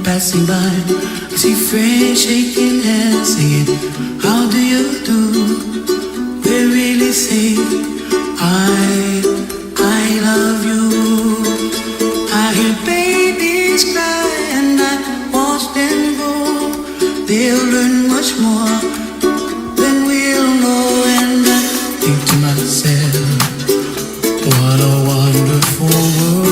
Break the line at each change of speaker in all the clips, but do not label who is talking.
Passing by, I see friends shaking hands, singing, how do you do? They really say, I love you. I hear babies cry and I watch them grow. They'll learn much more than we'll know. And I think to myself, what a wonderful world.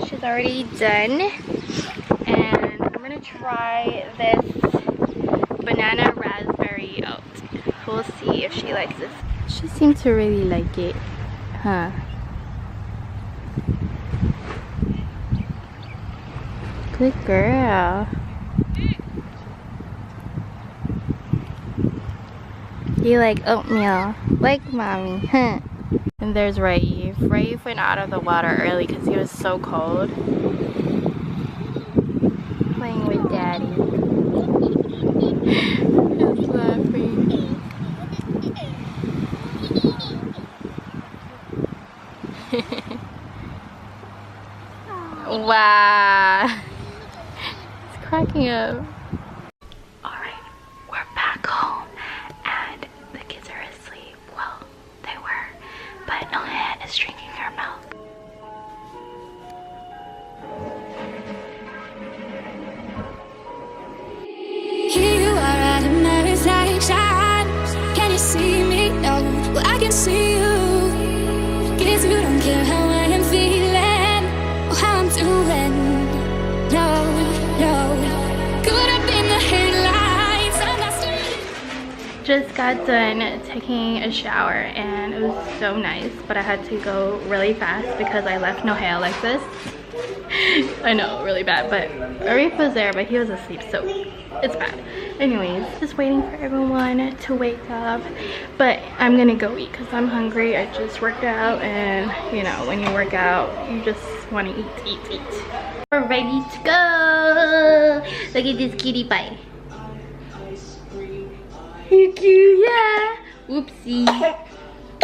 She's already done, and I'm gonna try this banana raspberry oat. We'll see if she likes this. She seemed to really like it, huh? Good girl. You like oatmeal, like mommy, huh? And there's Raif. Raif went out of the water early because he was so cold. Playing with daddy. He's laughing. Wow. It's cracking up. Alright, we're back home and the kids are asleep. Well, they were. But Nohan is drinking her milk.
Here you are at a marriage like shine. Can you see me? No, well I can see you. Guess you don't care how I am feeling or how I'm doing. No, no. Could have been the headlights.
Just got done taking a shower and it was so nice, but I had to go really fast because I left no hair like this. I know, really bad, but Arif was there, but he was asleep, so it's bad. Anyways, just waiting for everyone to wake up, but I'm gonna go eat because I'm hungry. I just worked out, and you know, when you work out, you just want to eat. We're ready to go. Look at this cutie pie. You cute, yeah. Whoopsie.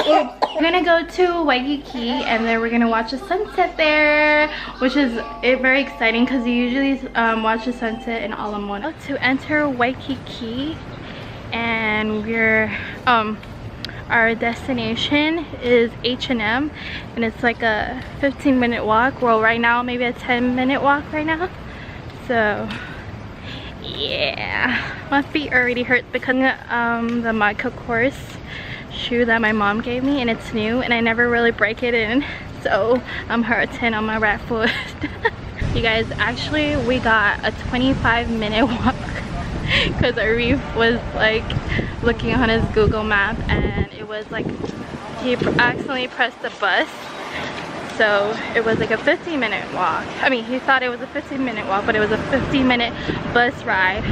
We're gonna go to Waikiki and then we're gonna watch the sunset there, which is very exciting because you usually watch the sunset in Ala Moana. To enter Waikiki, and we're our destination is H&M, and it's like a 15-minute walk. Well, right now maybe a 10-minute walk right now. So yeah, my feet already hurt because the Michael Kors shoe that my mom gave me, and it's new and I never really break it in, so I'm hurting on my right foot. You guys, actually we got a 25-minute walk because Arif was like looking on his Google map, and it was like he accidentally pressed the bus, so it was like a 15-minute walk. I mean, he thought it was a 15-minute walk, but it was a 15-minute bus ride.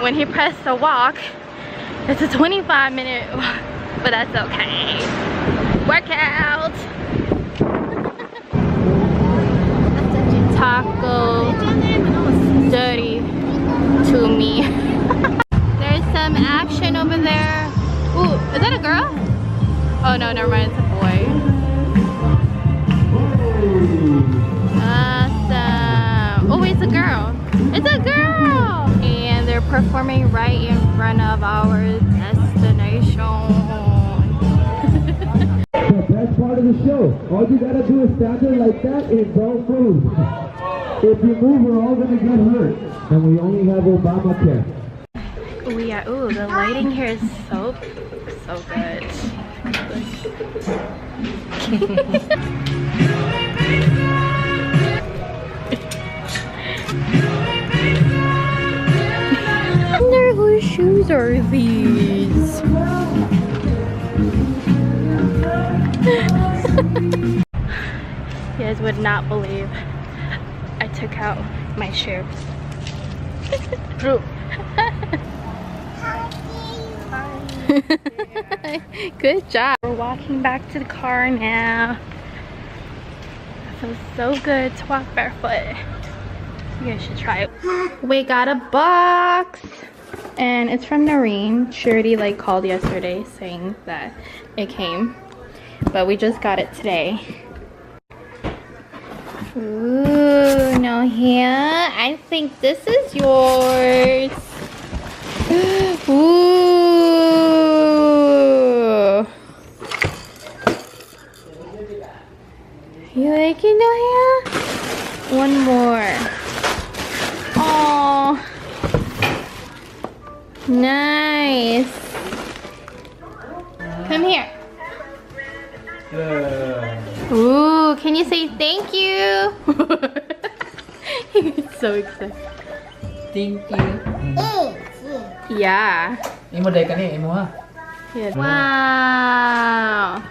When he pressed the walk, it's a 25-minute walk, but that's okay. Workout. Taco dirty to me. There's some action over there. Ooh, is that a girl? Oh no, never mind, it's a boy. Awesome. Oh, it's a girl. It's a girl! And they're performing right in front of our destination.
The best part of the show. All you gotta do is stand there like that and don't move. If you move, we're all gonna get hurt. And we only have Obamacare.
Oh yeah, ooh, the lighting here is so good. I wonder whose shoes are these? You guys would not believe I took out my shoe. Good job. We're walking back to the car now. It feels so good to walk barefoot. You guys should try it. We got a box, and it's from Noreen. She already like called yesterday saying that it came, but we just got it today. Ooh, no hair. I think this is yours. Ooh. You like it, no hair? One more. Oh, nice. Come here. Ooh, can you say thank you? He's so excited.
Thank you.
Yeah.
Imo day ka ni, imo ha.
Yes. Wow.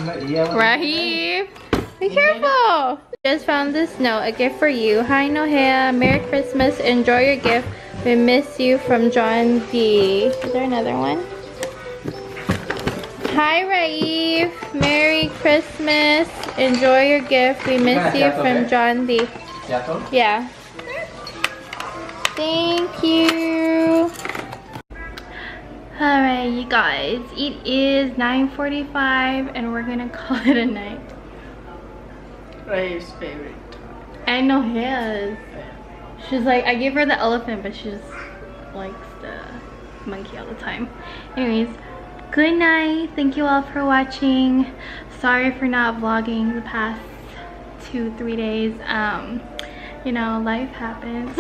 Rahib, be careful. Just found this note, a gift for you. Hi Nohea, Merry Christmas, enjoy your gift. We miss you, from John D. Is there another one? Hi Raif, Merry Christmas, enjoy your gift. We miss you, from John D. Yeah. Thank you. Alright you guys, it is 9:45 and we're gonna call it a night.
Raif's favorite.
I know his. She's like, I gave her the elephant, but she just likes the monkey all the time. Anyways, good night. Thank you all for watching. Sorry for not vlogging the past 2-3 days. You know, life happens.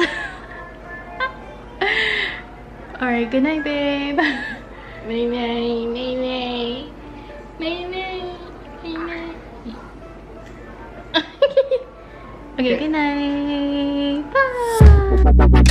Alright, good night, babe. Night, night, night, night. Night, night, night, night. Okay, good night. Bye.